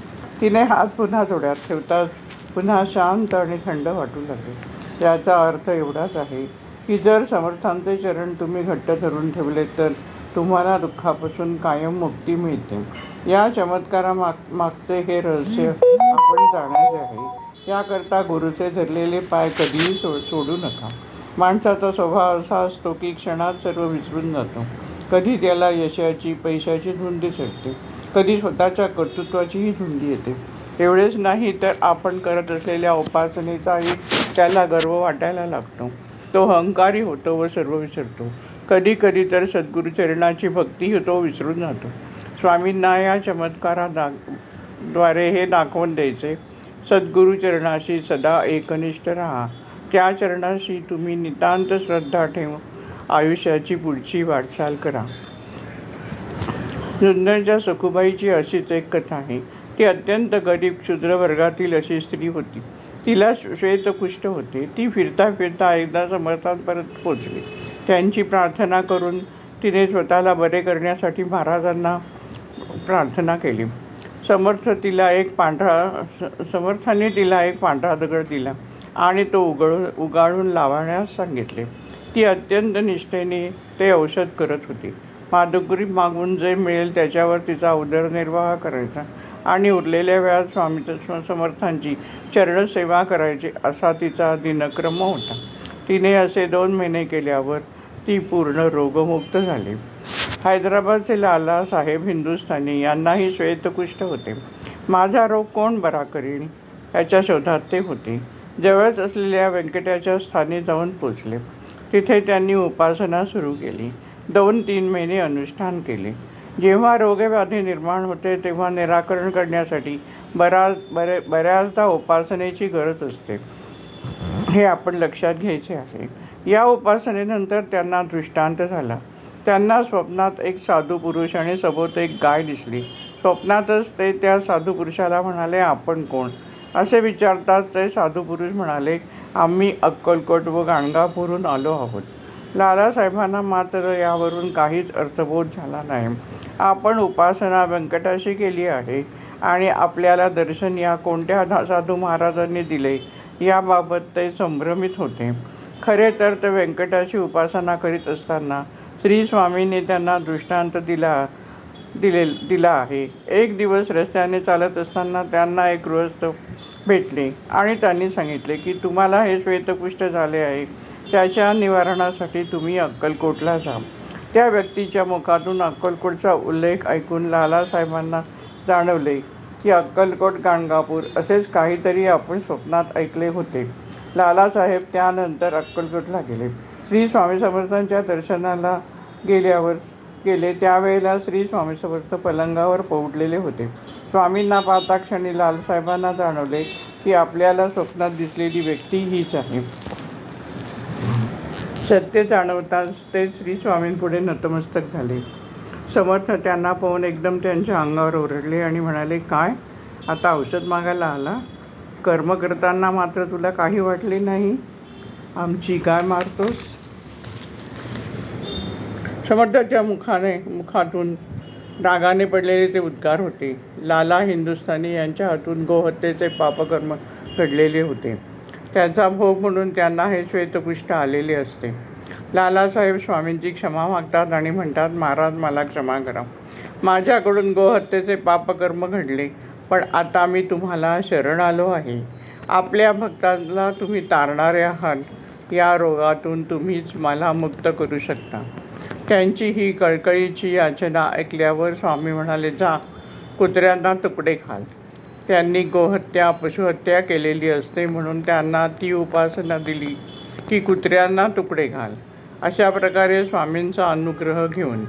तिने हात पुन्हा जोड्यात ठेवताच पुन्हा शांत आणि थंड वाटू लागले. याचा अर्थ एवढाच आहे की जर समर्थांचे चरण तुम्ही घट्ट धरून ठेवले तर तुम्हाला दुःखापासून कायम मुक्ती मिळते. या चमत्कारामागचे हे रहस्य आपण जाणायचे आहे. याकरता गुरुचे धरलेले पाय कधीही सोडू नका. माणसाचा स्वभाव असा असतो की क्षणात सर्व विसरून जातो. कधी त्याला यशाची पैशाची धुंदी चढते, कधी स्वतःच्या कर्तृत्वाचीही धुंदी येते. एवढेच नाही तर आपण करत असलेल्या उपासनेचाही त्याला गर्व वाटायला लागतो. तो अहंकारी होतो व सर्व विसरतो. कधी कधी तर सद्गुरुचरणाची भक्तीही तो विसरून जातो. स्वामींना या चमत्काराद्वारे हे दाखवून द्यायचे, सद्गुरुचरणाशी सदा एकनिष्ठ राहा. त्या चरणाशी तुम्ही नितांत श्रद्धा ठेवून आयुष्याची पुढची वाटचाल करा. जुन्नरच्या सखुबाईची अशीच एक कथा आहे. ती अत्यंत गरीब क्षुद्र वर्गातील अशी स्त्री होती. तिला श्वेतकुष्ठ होते. ती फिरता फिरता एकदा समर्थांपर्यंत पोचली. त्यांची प्रार्थना करून तिने स्वतःला बरे करण्यासाठी महाराजांना प्रार्थना केली. समर्थांनी तिला एक पांढरा दगड दिला आणि तो उगाळून लावण्यास सांगितले. ती अत्यंत निष्ठेने ते औषध करत होती. माधुकरी मागून जे मिळेल त्याच्यावर तिचा उदरनिर्वाह करायचा आणि उरलेल्या वेळात स्वामी समर्थांची चरणसेवा करायची असा तिचा दिनक्रम होता. तिने असे 2 महिने केल्यावर ती पूर्ण रोगमुक्त झाली. हैदराबादचे लाला साहेब हिंदुस्थानी यांनाही श्वेतकुष्ठ होते. माझा रोग कोण बरा करील याच्या शोधात ते होते. जवळच असलेल्या व्यंकटाच्या स्थानी जाऊन पोचले. तिथे त्यांनी उपासना सुरू केली. 2-3 महिने अनुष्ठान केले. जेव्हा रोगव्याधी निर्माण होते तेव्हा निराकरण करण्यासाठी बऱ्याचदा उपासनेची गरज असते. हे आपण लक्षात घ्यायचे आहे. या उपासनेनंतर त्यांना दृष्टांत झाला. त्यांना स्वप्नात एक साधू पुरुष आणि सभोवत एक गाय दिसली. स्वप्नातच ते त्या साधू पुरुषाला म्हणाले, आपण कोण? असे विचारताच ते साधू पुरुष म्हणाले, आम्ही अक्कलकोट व गाणगापूरहून आलो आहोत. लालासाहेबांना मात्र यावरून काहीच अर्थबोध झाला नाही. आपण उपासना व्यंकटाशी केली आहे आणि आपल्याला दर्शन या कोणत्या साधू महाराजांनी दिले याबाबत ते संभ्रमित होते. खरे तर ते व्यंकटाची उपासना करीत असताना श्री स्वामींनी त्यांना दृष्टांत दिला आहे. एक दिवस रस्त्याने चालत असताना त्यांना एक गृहस्थ भेटले आणि त्यांनी सांगितले की तुम्हाला हे श्वेतकुष्ठ झाले आहे, त्याच्या निवारणासाठी तुम्ही अक्कलकोटला जा. त्या व्यक्तीच्या मुखातून अक्कलकोटचा उल्लेख ऐकून लालासाहेबांना जाणवले की अक्कलकोट गाणगापूर असेच काहीतरी आपण स्वप्नात ऐकले होते. लालासाहेब त्यानंतर अक्कलकोटला गेले. श्री स्वामी समर्थांच्या दर्शनाला गेले त्यावेळेला श्री स्वामी समर्थ पलंगावर पौडलेले होते. स्वामींना पाहता क्षणी लालासाहेबांना जाणवले की आपल्याला स्वप्नात दिसलेली व्यक्ती हीच आहे. सत्य जाणवताच ते श्री स्वामींपुढे नतमस्तक झाले. समर्थ त्यांना पाहून एकदम त्यांच्या अंगावर ओरडले आणि म्हणाले, काय आता औषध मागायला आला? कर्म करताना मात्र तुला काही वाटले नाही, आमची काय मारतोस? समर्थाच्या मुखातून रागाने पडलेले ते उद्गार होते. लाला हिंदुस्थानी यांच्या हातून गोहत्येचे पापकर्म घडलेले होते, त्याचा भोग म्हणून त्यांना हे श्वेतकुष्ठ आलेले असते. लालासाहेब स्वामींची क्षमा मागतात आणि म्हणतात, महाराज मला क्षमा करा, माझ्याकडून गोहत्येचे पापकर्म घडले, पण आता मी तुम्हाला शरण आलो आहे. आपल्या भक्तांना तुम्ही तारणारे आहात, या रोगातून तुम्हीच मला मुक्त करू शकता. त्यांची ही कळकळीची याचना ऐकल्यावर स्वामी म्हणाले, जा कुत्र्यांना तुकडे घाल. त्यांनी गोहत्या पशुहत्या केलेली असते म्हणून त्यांना ती उपासना दिली की कुत्र्यांना तुकडे घाल. अशा प्रकारे स्वामींचा अनुग्रह घेऊन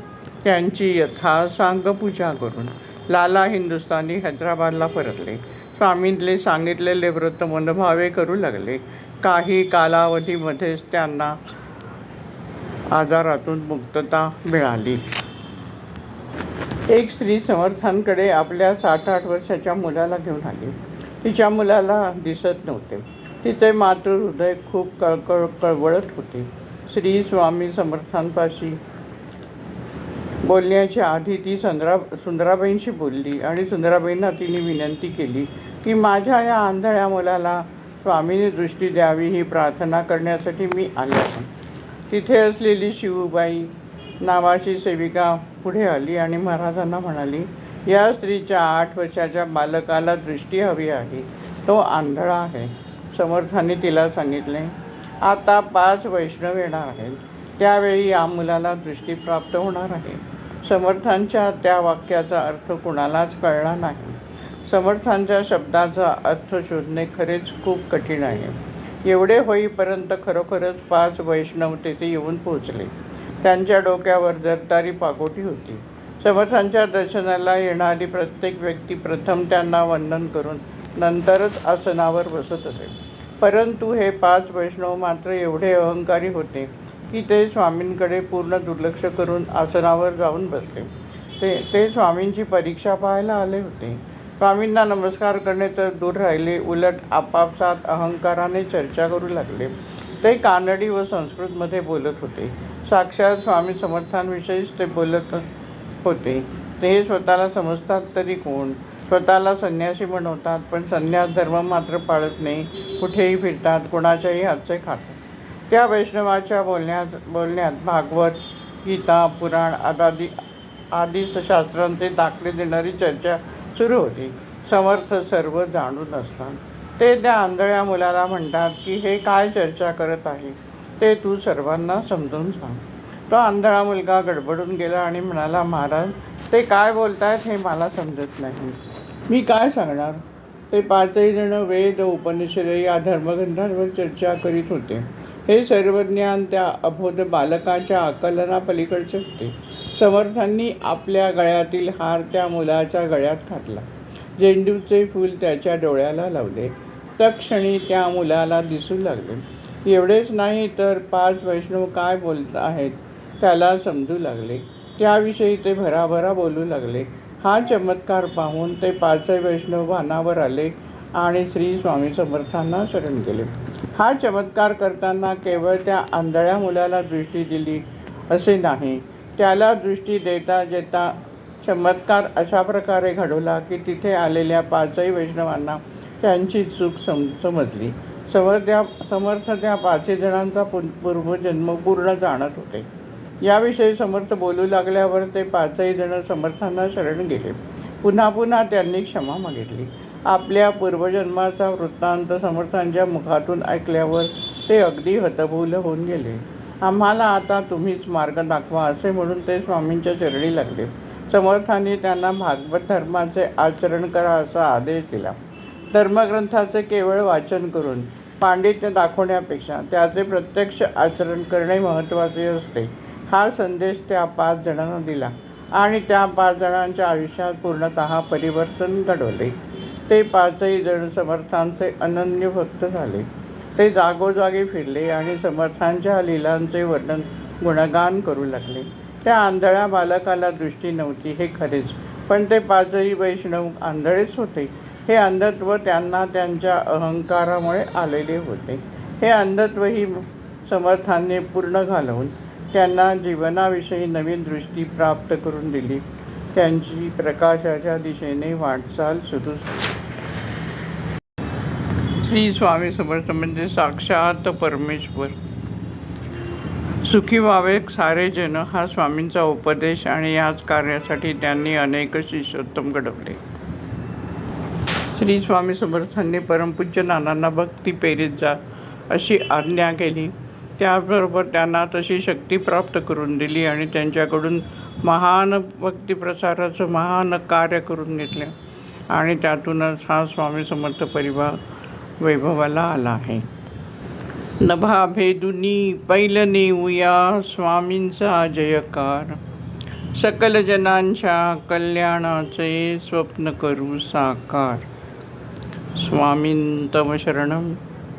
त्यांची यथासांग पूजा करून लाला हिंदुस्थानी हैदराबादला परतले. स्वामींनी सांगितलेले व्रत मनभावे करू लागले. काही कालावधीमध्येच त्यांना आजारातून मुक्तता मिळाली. एक स्त्री समर्थांकडे आपल्या 7-8 वर्षाच्या मुलाला घेऊन आली. तिच्या मुलाला दिसत नव्हते. तिचे मातृ हृदय खूप कळवळत होते. श्री स्वामी समर्थांपाशी बोलण्याच्या आधी ती सुंदराबाईंशी बोलली आणि सुंदराबाईंना तिने विनंती केली की माझ्या या आंधळ्या मुलाला स्वामींनी दृष्टी द्यावी ही प्रार्थना करण्यासाठी मी आले आहे. तिथे असलेली शिवबाई नावाची सेविका पुढे आली आणि महाराजांना म्हणाली, या स्त्रीच्या 8 वर्षाच्या बालकाला दृष्टी हवी आहे, तो आंधळा आहे. समर्थांनी तिला सांगितले, आता 5 वैष्णव येणार आहेत, त्यावेळी या मुलाला दृष्टी प्राप्त होणार आहे. समर्थांच्या त्या वाक्याचा अर्थ कुणालाच कळला नाही. समर्थांच्या शब्दाचा अर्थ शोधणे खरेच खूप कठीण आहे. एवढे होईपर्यंत खरोखरच 5 वैष्णव तेथे येऊन पोहोचले. त्यांच्या डोक्यावर जरदारी पागोटी होती. समर्थांच्या दर्शनाला येणारी प्रत्येक व्यक्ती प्रथम त्यांना वंदन करून नंतरच आसनावर बसत असे. परंतु हे 5 वैष्णव मात्र एवढे अहंकारी होते की ते स्वामींकडे पूर्ण दुर्लक्ष करून आसनावर जाऊन बसले. ते स्वामींची परीक्षा पाहायला आले होते. स्वामींना नमस्कार करणे तर दूर राहिले, उलट आपापसात अहंकाराने चर्चा करू लागले. ते कानडी व संस्कृतमध्ये बोलत होते. साक्षात स्वामी समर्थांविषयीच ते बोलत होते. ते स्वतःला समजतात तरी कोण? स्वतःला संन्यासी म्हणवतात, पण संन्यास धर्म मात्र पाळत नाही. कुठेही फिरतात, कोणाच्याही हातचे खातात. त्या वैष्णवाच्या बोलण्यात भागवत, गीता, पुराण आदी शास्त्रांचे दाखले देणारी चर्चा सुरू होती. समर्थ सर्व जाणून असतात. ते त्या आंधळ्या मुलाला म्हणतात की हे काय चर्चा करत आहे ते तू सर्वांना समजून सांग. तो आंधळा मुलगा गडबडून गेला आणि म्हणाला, महाराज ते काय बोलतायत हे मला समजत नाही, मी काय सांगणार? ते 5ही जण वेद उपनिषद या धर्मग्रंथांवर चर्चा करीत होते. हे सर्व ज्ञान त्या अबोध बालकाच्या आकलनापलीकडचे होते. समर्थांनी आपल्या गळ्यातील हार त्या मुलाच्या गळ्यात घातला. झेंडूचे फूल त्याच्या डोळ्याला लावले. तत्क्षणी त्या मुलाला दिसू लागले. एवढेच नाही तर 5 वैष्णव काय बोलत आहेत त्याला समजू लागले. त्याविषयी ते भराभरा बोलू लागले. हा चमत्कार पाहून ते 5ही वैष्णव भानावर आले आणि श्री स्वामी समर्थांना शरण गेले. हा चमत्कार करताना केवळ त्या आंधळ्या मुलाला दृष्टी दिली असे नाही, त्याला दृष्टी देता देता चमत्कार अशा प्रकारे घडवला की तिथे आलेल्या पाचही वैष्णवांना त्यांची चूक समजली. समर्थ त्या पाचही जणांचा पूर्वजन्म पूर्ण जाणत होते. याविषयी समर्थ बोलू लागल्यावर ते पाचही जण समर्थांना शरण गेले. पुन्हा पुन्हा त्यांनी क्षमा मागितली. आपल्या पूर्वजन्माचा वृत्तांत समर्थांच्या मुखातून ऐकल्यावर ते अगदी हतबल होऊन गेले. आम्हाला आता तुम्हीच मार्ग दाखवा असे म्हणून ते स्वामींच्या चरणी लागले. समर्थांनी त्यांना भागवत धर्माचे आचरण करा असा आदेश दिला. धर्मग्रंथाचे केवळ वाचन करून पांडित्य दाखवण्यापेक्षा त्याचे प्रत्यक्ष आचरण करणे महत्त्वाचे असते, हा संदेश त्या 5 जणांना दिला आणि त्या 5 जणांच्या आयुष्यात पूर्णतः परिवर्तन घडवले. ते 5ही जण समर्थांचे अनन्य भक्त झाले. ते जागोजागी फिरले आणि समर्थांच्या लीलांचे गुणगान करू लागले. त्या आंधळ्या बालकाला दृष्टी नव्हती हे खरेच, पण ते 5ही वैष्णव आंधळेच होते. हे अंधत्व त्यांना त्यांच्या अहंकारामुळे आलेले होते. हे अंधत्वही समर्थांनी पूर्ण घालवून त्यांना जीवनाविषयी नवीन दृष्टी प्राप्त करून दिली. त्यांची प्रकाशाच्या दिशेने वाटचाल सुरू झाली. श्री स्वामी समर्थ म्हणजे साक्षात परमेश्वर. सुखी व्हावे सारे जन हा स्वामींचा उपदेश आणि याच कार्यासाठी त्यांनी अनेक शिष्योत्तम घडवले. श्री स्वामी समर्थांनी परमपूज्य नानांना भक्ती पेरीत जा अशी आज्ञा केली. त्याबरोबर त्यांना तशी शक्ती प्राप्त करून दिली आणि त्यांच्याकडून महान भक्ती प्रसाराचं महान कार्य करून घेतले आणि त्यातूनच हा स्वामी समर्थ परिवार वैभवाला आला आहे. नभा भेदुनी पैल नेऊया स्वामींचा जयकार, सकल जनांच्या कल्याणाचे स्वप्न करू साकार. स्वामीं तव शरणं,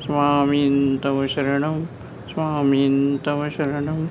स्वामीं तव शरणं, स्वामीं तव शरणं.